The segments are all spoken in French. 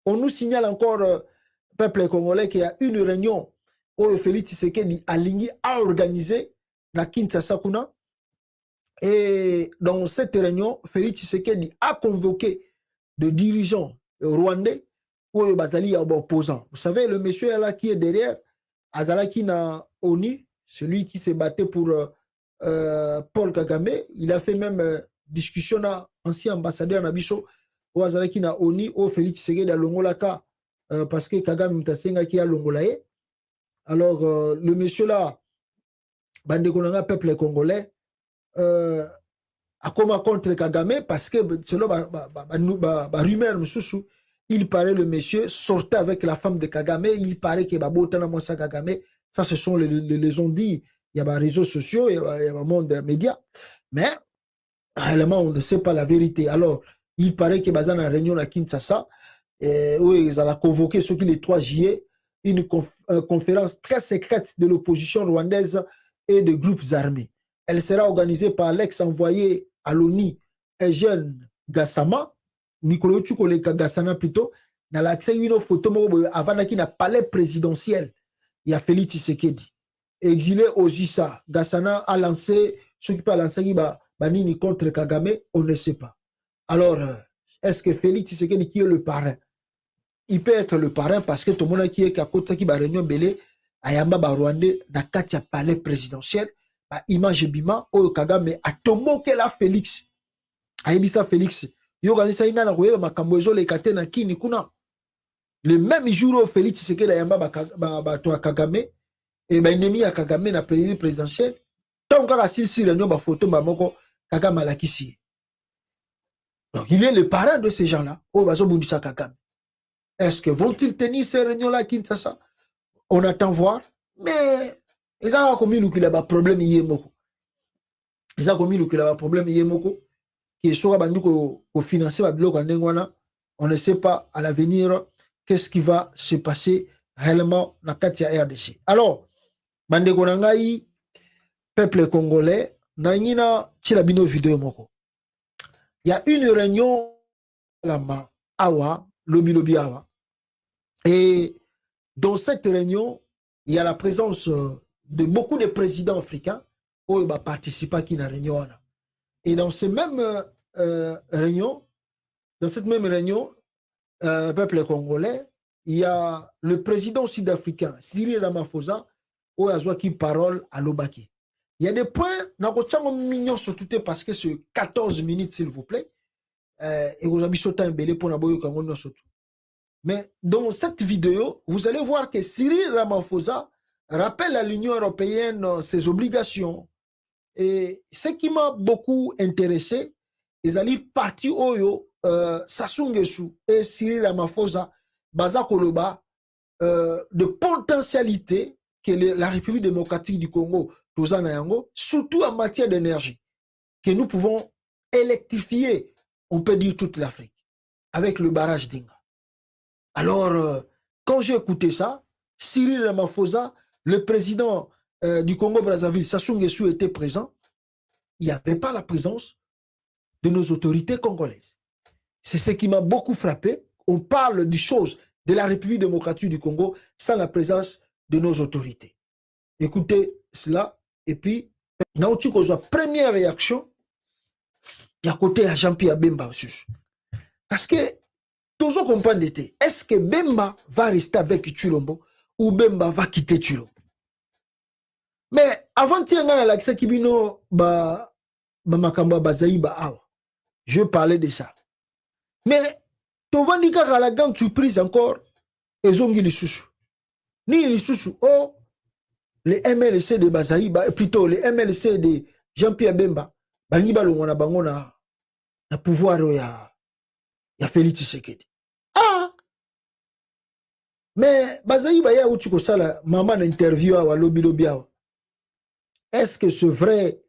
On nous signale encore, peuple congolais, qu'il y a une réunion où Félix Tshisekedi aligné a organisé la Kinshasa Kuna. Et dans cette réunion, Félix Tshisekedi a convoqué des dirigeants rwandais ou Bazali opposants. Vous savez, le monsieur là qui est derrière, Azalaki na ONU, celui qui s'est battu pour Paul Kagame, il a fait même discussion à ancien ambassadeur Nabiso, ou Azalaki na ONU, ou Félix Tshisekedi à Longolaka, parce que Kagame Mtasenga qui a Longolaye. Alors, le monsieur là, Bandekonanga, peuple congolais, a comment contre Kagame, parce que selon la rumeur, il paraît le monsieur sortait avec la femme de Kagame, il paraît que Babotana Mosa Kagame, ça ce sont les ont dit, il y a des réseaux sociaux, il y a un monde média, mais réellement on ne sait pas la vérité. Alors, il paraît que dans la réunion à Kinshasa, où ils ont convoqué ceux qui les 3 juillet, une conférence très secrète de l'opposition rwandaise et de groupes armés. Elle sera organisée par l'ex-envoyé à l'ONU, Eugène Gassama, Nicolas Tukoleka Gassana plutôt, dans l'accès une photo avant qu'il n'a palais présidentiel. Il y a Félix Tshisekedi. Exilé aux USA, Gassana a lancé, ceux qui peuvent lancer Banini contre Kagame, on ne sait pas. Alors, est-ce que Félix Tshisekedi qui est le parrain? Il peut être le parrain parce que tout le monde qui est à côté qui va réunion belé, Ayamba Rwandais, dans le palais présidentiel, image bima, o Kagame a tomoke la Félix. Aïbisa Félix. Yo ganisa ina na koyeba makambo ezo le kate na kini kuna. Le même jour où Félix Tshisekedi Ayamba ba Kagame, et ben ennemi à Kagame na présidentiel, tant qu'on a si réunion ba photo ba moko Kagame alakisi. Donc il est le parrain de ces gens-là. Oh bazo bundisa Kagame. Est-ce que vont-ils tenir ces réunions-là à Kinshasa? On attend voir. Mais ils ont commis le problème hier. Ils ont commis le problème hier. Qui sera financer on ne sait pas à l'avenir qu'est-ce qui va se passer réellement dans la RDC. Alors, bande konangai, peuple congolais, nangina chilabino vidéo moko. Il y a une réunion là-bas, awa, lobi awa. Et dans cette réunion, il y a la présence de beaucoup de présidents africains qui participent à la réunion. Et dans ces mêmes réunions, peuple congolais, il y a le président sud-africain, Cyril Ramaphosa, qui parole à l'Obaki. Il y a des points, mignon surtout parce que c'est 14 minutes, s'il vous plaît. Et vous avez sauté un belé pour n'aboyer Kangono surtout. Mais dans cette vidéo, vous allez voir que Cyril Ramaphosa rappelle à l'Union européenne ses obligations. Et ce qui m'a beaucoup intéressé, ils allaient partir Oyo, Sassou Nguesso et Cyril Ramaphosa, Baza Koloba, de potentialité que la République démocratique du Congo, surtout en matière d'énergie, que nous pouvons électrifier, on peut dire toute l'Afrique, avec le barrage d'Inga. Alors, quand j'ai écouté ça, Cyril Ramaphosa, le président du Congo-Brazzaville, Sassou Nguesso était présent. Il n'y avait pas la présence de nos autorités congolaises. C'est ce qui m'a beaucoup frappé. On parle des choses de la République démocratique du Congo sans la présence de nos autorités. Écoutez cela, et puis, première réaction, il y a côté à Jean-Pierre Bemba. Parce que, tous on comprend d'été. Est-ce que Bemba va rester avec Tshilombo ou Bemba va quitter Tshilombo? Mais avant je parlais de ça. Mais tu vas dire qu'à la grande surprise encore, ils ont dit les sous. Ni les sous, oh, les MLC de Bazaïba, plutôt les MLC de Jean-Pierre Bemba, na pouvoir ya Félix Tshisekedi. Ah! Mais Bazaïba ya où tu ko sala maman interview à lobi awa. Est-ce que c'est vrai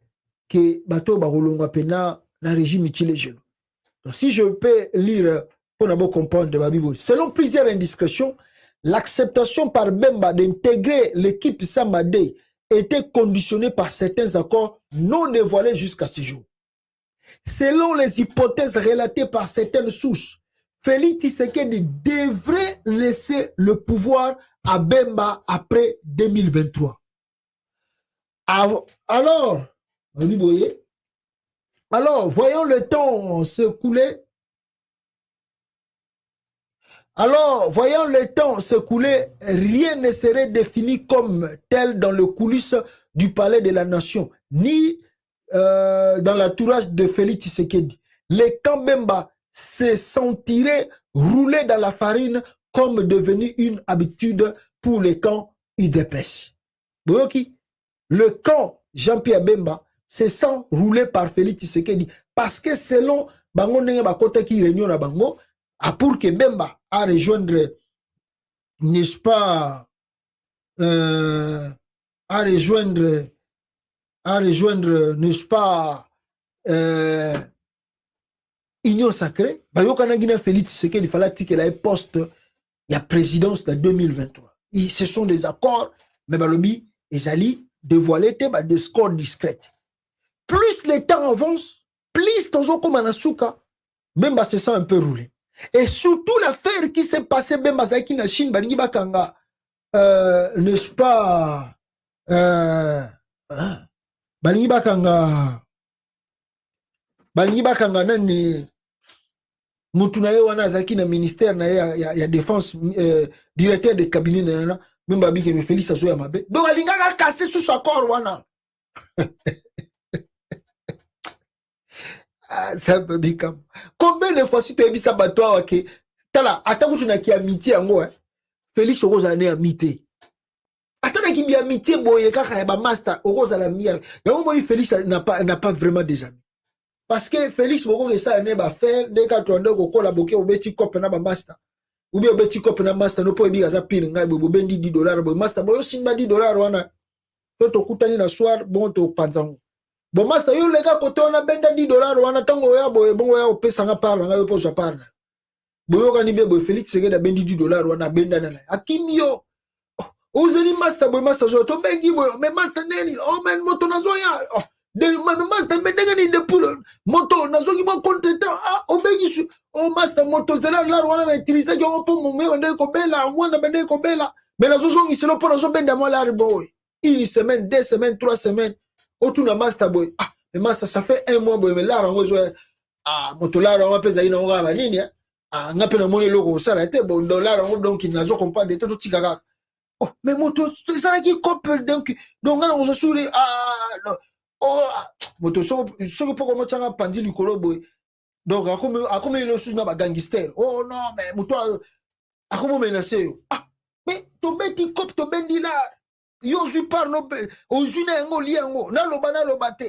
que bato barolonga pena na régime Tshilejelo? Donc si je peux lire pour d'abord comprendre ma Bible, selon plusieurs indiscrétions, l'acceptation par Bemba d'intégrer l'équipe Samadé était conditionnée par certains accords non dévoilés jusqu'à ce jour. Selon les hypothèses relatées par certaines sources, Félix Tshisekedi devrait laisser le pouvoir à Bemba après 2023. Alors, voyons le temps s'écouler. Alors, voyant le temps s'écouler, rien ne serait défini comme tel dans le coulisses du palais de la nation, ni dans l'entourage de Félix Tshisekedi. Les Kambemba se sentiraient rouler dans la farine comme devenu une habitude pour les camps UDPS. Le camp Jean-Pierre Bemba se sent roulé par Félix Tshisekedi parce que selon Bango Nenge Bakota qui réunion à Bango, pour que Bemba a rejoindre, n'est-ce pas, à rejoindre, n'est-ce pas, Union Sacrée, Bayokanagina Félix Tshisekedi, il fallait qu'il ait poste, il y a présidence de 2023. Ce sont des accords, mais Balobi, ils allaient dévoiler des scores discrets. Plus les temps avancent, plus Tozoko Manasuka, Bemba se sent un peu roulé. Et surtout l'affaire qui s'est passée, Bemba Zaki na Chine, Balingi Bakanga, n'est-ce pas, Balingi Bakanga, nani, Moutunaye wana Zaki na ministère na ya défense, directeur de cabinet na Bemba Bike me Félix Azoya Mabe. Donc Alinga a cassé sous sa corps wana. C'est un peu bicam. Combien de fois si tu as vu ça battoir ok, tala attends tu n'as qui amitié en hein. Félix Rose a né amitié. Attends qui bien amitié boye kaka ba master Rose a la mia. Et on dit Félix n'a pas vraiment des amis. Parce que Félix Boko que ça ne ba faire dès quand on doit collaborer au petit cop na ba master. Ou bien au petit cop na master no po bi gaza pile ngai bo bendi $10 bo master bo simba $10 wana. To kutani na soir bon to panzango. Bon, master, yo les gars, quand on a benda $10, on attend que bon ya opesa nga par nga yo poso par. Boyo kanibé bo Félix Tshisekedi da bendi $10 on a benda na. Akimio. Ozeli master boy master zo to bengi boy, mais master neni, oh man moto nazo ya. Oh, de master bendenga ni de poule. Moto nazo ki bon content. Ah, o bengi su. Oh master moto zela la wana na utiliser yo po mo me bende ko bela, wana bende ko bela. Mais nazo zo ngi selo po nazo benda mo la boy. Une semaine, 2 semaines, 3 semaines. Autour de master boy, ah, le master ça fait 1 mois boy, mais là on va moto là on va peser ina on va nini ah ngape na moni logo ça la tête bon dollar on donc il n'a pas comprendre de tout tikaka. Oh mais moto ça qui couple donc on se sourit ah oh moto so pour comment ça pandi likolo boy. Donc à comme il sous na ba gangster. Oh non mais moto à comment menacer ah mais to beti cop to bendi là. Yo suis par no ozune ngo liango na loba te.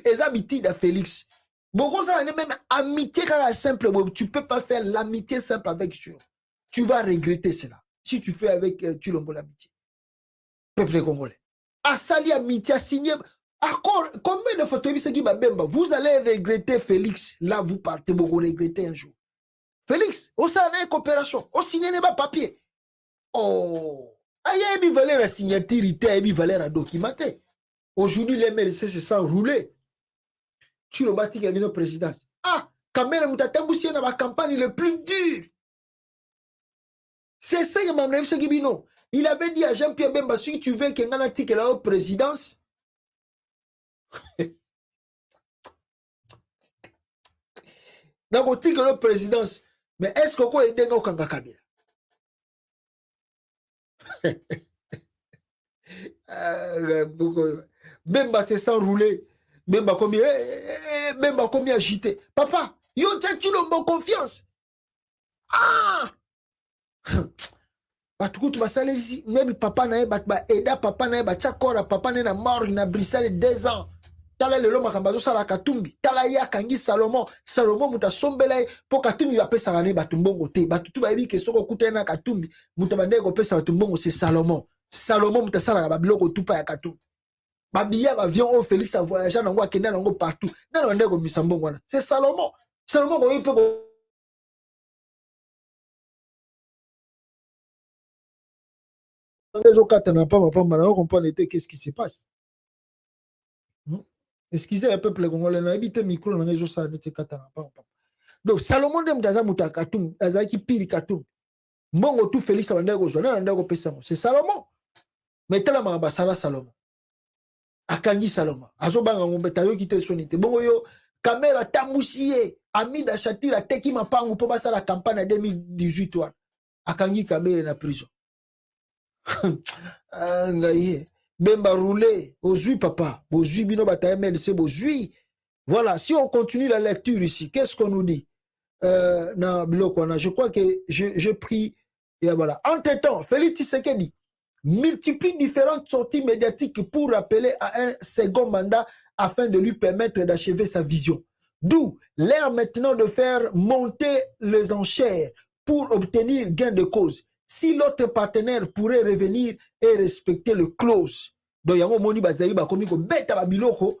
Les habitudes à Félix. Beaucoup ça n'est même amitié car simple. Tu peux pas faire l'amitié simple avec Dieu. Tu vas regretter cela. Si tu fais avec Tulombo l'amitié. Peuple congolais. A sali amitié, a signé. Accord. Combien de photos qui Bemba? Vous allez regretter Félix. Là, vous partez, vous regretter un jour. Félix, au sein d'une coopération, au signé n'est pas papier. Oh, il y a une valeur à signature, il y a une valeur à documenter. Aujourd'hui, les MLC se sentent roulés. Tu le bâtis qui a une présidence. Ah, quand même, nous avons dans la campagne le plus dur. C'est ça que m'a dit, Gibino. Il avait dit à Jean-Pierre Bemba, si tu veux qu'il y ait une présidence, dans la présidence, mais est-ce qu'on peut aider au Kanga Kabila? Bemba se sent rouler. Bemba combien agité. Papa, yo tu le bon confiance. Ah! Batukutu basale ici, même papa na ba aida papa na ba chakora papa na mort na Bruxelles 2 ans. Tala lelo makambazo sala katumbi. Tala ya kangi Salomon muta sombela po katumbi ya pesa ngane batumbongo te. Batutu ba yebi ke soko kutena katumbi muta bande ko pesa batumbongo c'est Salomon. Salomon muta sala ba biloko tupa ya katumbi. Ba billet avion au Félix a voyagé nango akenda nango partout. Nana bande ko misambongo wana. C'est Salomon. Salomon ko yepe ko qu'est-ce qui se passe? Excusez un peu le Congolais, on a habité micro dans les autres. Donc Salomon dem daza muta Katum, daza ki piri Katum. Mbongo tout Félix Abandako zona ndako pesa. C'est Salomon. Mais tala mabasala Salomon. Akangi Salomon. Azobanga ngombe tayo kite sonite. Bongo yo caméra tambusiye. Amida Chatira teki mapangu po basa la campagne 2018 wana. Akangi caméra na prison. Ngaye. Bemba roulé. Ozui papa. Ozui bino bata MLC bozui. Voilà, si on continue la lecture ici, qu'est-ce qu'on nous dit? Je crois que je prie. Et voilà. Entre-temps, Félix Tshisekedi multiplie différentes sorties médiatiques pour appeler à un second mandat afin de lui permettre d'achever sa vision. D'où l'air maintenant de faire monter les enchères pour obtenir gain de cause. Si l'autre partenaire pourrait revenir et respecter le clause. Donc, yango moni bazaïba komiko beta babiloko.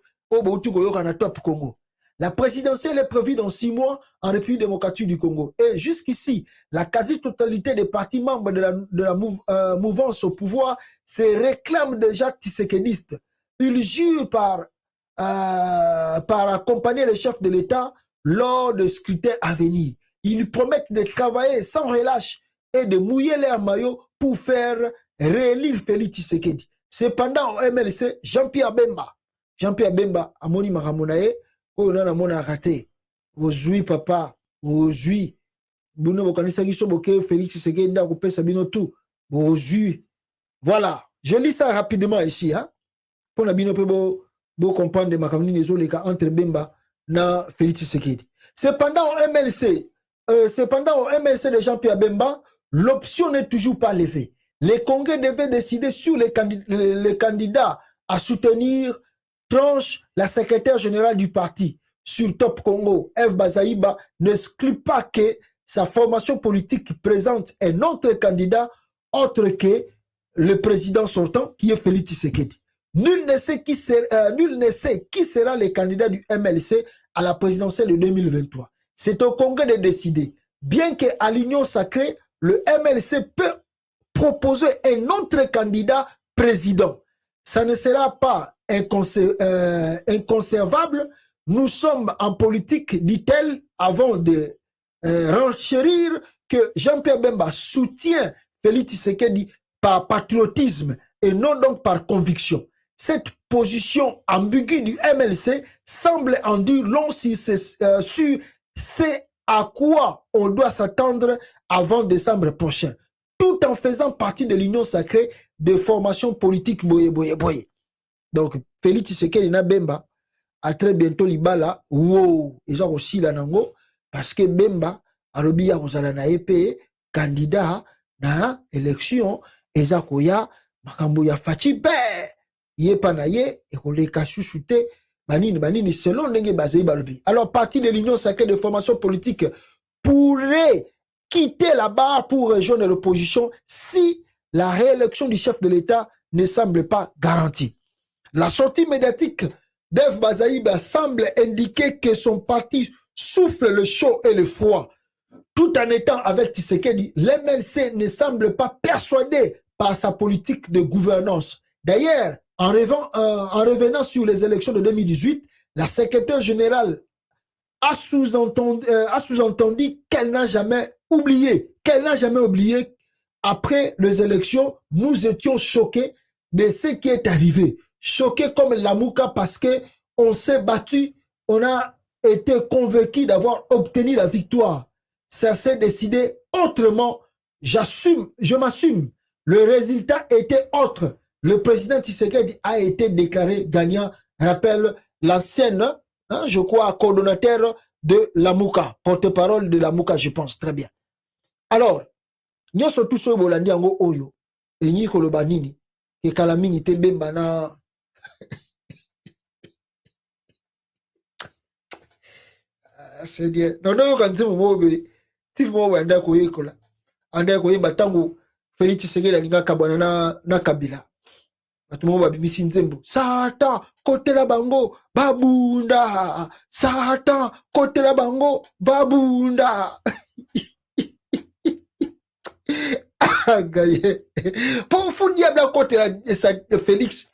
La présidentielle est prévue dans 6 mois en République démocratique du Congo. Et jusqu'ici, la quasi-totalité des partis membres de la mouvance au pouvoir se réclament déjà tshisekédistes. Ils jurent par accompagner les chefs de l'État lors des scrutins à venir. Ils promettent de travailler sans relâche et de mouiller leur maillot pour faire réélire Félix Tshisekedi. Cependant, au MLC, Jean-Pierre Bemba, amoni maramonae, o nana mona raté. Ozui papa, ozui. Buno bokanisa kiso boke Félix Tshisekedi nda ko pesa bino tout. Ozui. Voilà, je lis ça rapidement ici hein. Pour la bino pe bo comprendre makamni nezoleka entre Bemba na Félix Tshisekedi. Cependant au MLC de Jean-Pierre Bemba, l'option n'est toujours pas levée. Les congrès devaient décider sur les candidats à soutenir. Tranche, la secrétaire générale du parti sur Top Congo, Eve Bazaïba, n'exclut pas que sa formation politique présente un autre candidat autre que le président sortant qui est Félix Tshisekedi. Nul ne sait qui sera le candidat du MLC à la présidentielle de 2023. C'est au Congrès de décider. Bien qu'à l'Union sacrée, le MLC peut proposer un autre candidat président. Ça ne sera pas inconservable. Nous sommes en politique, dit-elle, avant de renchérir que Jean-Pierre Bemba soutient Félix Tshisekedi par patriotisme et non donc par conviction. Cette position ambiguë du MLC semble en dire long sur ce à quoi on doit s'attendre avant décembre prochain, tout en faisant partie de l'union sacrée de formation politique boye. Donc, Félix Tshisekedi na Bemba, à très bientôt Libala, wow, ils ont aussi la nango, parce que Bemba, alobi ya kozala na EP, candidat na élection, eza koya, makambo ya fachi be, yepa na ye, ekoleka chouchoute, banini, selon ndenge bazei balobi. Alors, parti de l'Union sacrée de formation politique pourrait quitter la barre pour rejoindre l'opposition si la réélection du chef de l'État ne semble pas garantie. La sortie médiatique d'Eve Bazaïba semble indiquer que son parti souffle le chaud et le froid. Tout en étant avec Tshisekedi, l'MLC ne semble pas persuadé par sa politique de gouvernance. D'ailleurs, en revenant sur les élections de 2018, la secrétaire générale a sous-entendu qu'elle n'a jamais oublié. Après les élections, nous étions choqués de ce qui est arrivé. Choqués comme Lamuka parce que on s'est battu, on a été convaincu d'avoir obtenu la victoire. Ça s'est décidé autrement. Je m'assume. Le résultat était autre. Le président Tshisekedi a été déclaré gagnant. Rappelle l'ancienne, je crois, coordonnateur de Lamuka, porte-parole de Lamuka, je pense, très bien. Alors, nous sommes tous au Bolandi Ango Oyo, et nous sommes banini, et Kalamini te bembana. C'est bien. Non, non, quand c'est mon si vous voyez anda koyekola, anda koyeba tango Félix Tshisekedi alinga kabwana na Kabila. Batumo babimisi nzembo. Satan kotela bango babunda. Satan kotela bango babunda. Pour fou diable kotela Félix.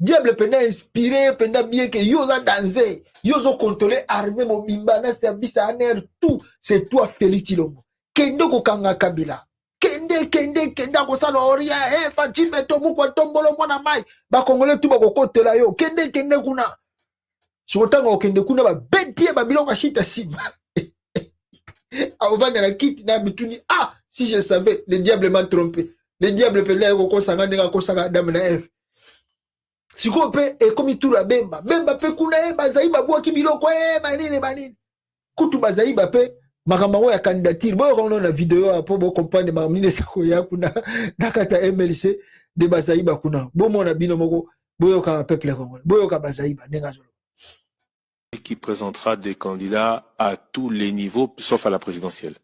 diable penda inspiré penda bien que yoza danser yozo contrôler armée mobimba na service à aner tout c'est toi Félix Tshilombo kende kokanga Kabila kende kosala oria Fatima Tobukwa tombolo mwana mai ba congolais tout bakokotela yo kende kuna sokotanga okende kuna ba betie ba biloko shita sima avant la kit na bituni ah si je savais le diable m'a trompé le diable penda kokosanga ndinga kosanga Adam na Eve siko pe ekomi turu ya bemba pe kuna bazai babwaki biloko banini kutu bazai pe makambo ya candidature boyo kono na video apo bo comprendre mamine sako ya kuna nakata MLC de bazai kuna bomo na bino moko boyo ka peuple congolais boyo ka bazai nenga zolo qui présentera des candidats à tous les niveaux sauf à la présidentielle.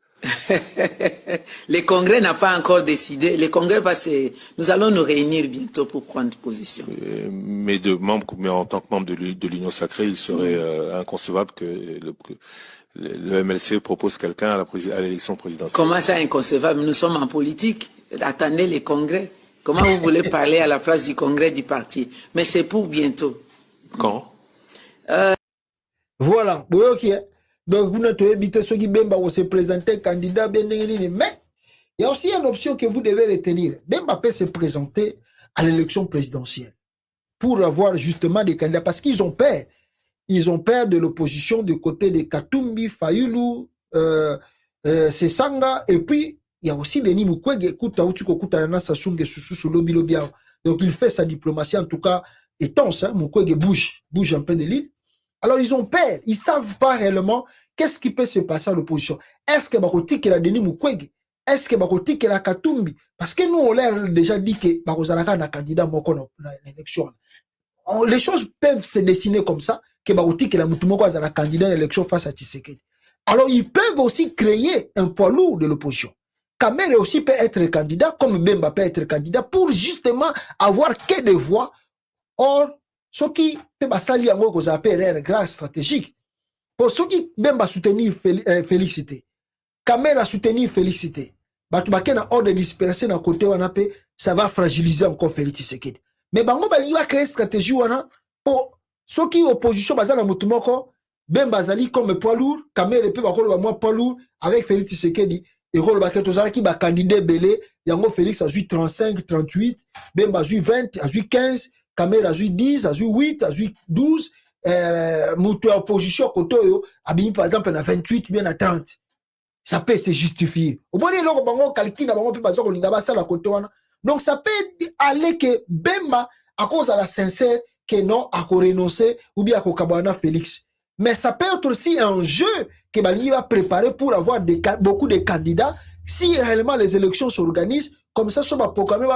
Le Congrès n'a pas encore décidé. Le Congrès nous allons nous réunir bientôt pour prendre position. Mais en tant que membre de l'Union sacrée, il serait inconcevable que le MLC propose quelqu'un à l'élection présidentielle. Comment ça inconcevable? Nous sommes en politique. Attendez les congrès. Comment vous voulez parler à la place du congrès du parti? Mais c'est pour bientôt. Quand? Voilà. Donc, vous n'avez évité ceux qui Bemba se présenter candidat, mais il y a aussi une option que vous devez retenir. Bemba peut se présenter à l'élection présidentielle pour avoir justement des candidats parce qu'ils ont peur. Ils ont peur de l'opposition du côté de Katumbi, Fayulu, Sesanga, et puis il y a aussi Denis Mukwege, donc il fait sa diplomatie, en tout cas, étanche, Mukwege bouge un peu de l'île. Alors ils ont peur, ils savent pas réellement qu'est-ce qui peut se passer à l'opposition. Est-ce que Bakotik a Denis Mukwege? Est-ce que Bakotik a Katumbi? Parce que nous on leur déjà dit que Bakozalaka a un candidat moko dans l'élection. Les choses peuvent se dessiner comme ça, que Bakotik a Mutumoko a un candidat dans l'élection face à Tshisekedi. Alors ils peuvent aussi créer un poids lourd de l'opposition. Kamere aussi peut être candidat, comme Bemba peut être candidat, pour justement avoir que des voix. Or, ce qui peut basali yango ko appelle erreur grave stratégique. Pour ceux qui Bemba soutenir Félicité, Kamera soutenir Félicité, batu bakena ordre de disperser na côté wana pe ça va fragiliser encore Félix Tshisekedi. Mais bango bali va créer stratégie wana pour ceux qui opposition bazana mutumoko Bemba zali comme poids lourd, Kamera pe bakolo ba moi poids lourd avec Félix Tshisekedi et rôle baketo zala ki ba candidat belé yango Félix a eu 35 38, Bemba a eu 20, a eu 15, Kamera a eu 10, a eu 8, a eu 12, Moutou opposition Kotoyo, Abimi par exemple, à 28, bien à 30. Ça peut se justifier. Au bon moment, bango calcul na bango pe bazo kolinga basala Kotowana. Donc ça peut aller que Bemba à cause de la sincère que non à renoncer ou bien à Kokabana Félix. Mais ça peut être aussi un jeu que Bali va préparer pour avoir beaucoup de candidats si réellement les élections s'organisent comme ça sur ma programme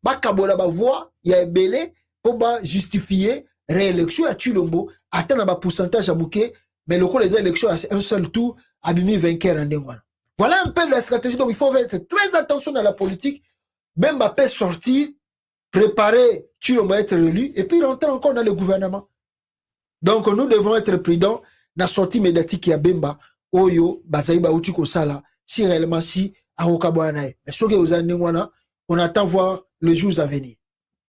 ba kabola ba voix il y a belé pour justifier réélection à Tshilombo atteindre un pourcentage à bouquet mais le coup les élections à un seul tour a mis vainqueur en Dengwana. Voilà un peu la stratégie. Donc il faut faire très attention dans la politique. Bemba peut sortir, préparer Tshilombo à être élu et puis rentrer encore dans le gouvernement. Donc nous devons être prudents dans la sortie médiatique qui a Bemba Oyo Bazaïba Outiko Sala si réellement si à Okabouanae. Mais ce que vous avez on attend voir les jours à venir.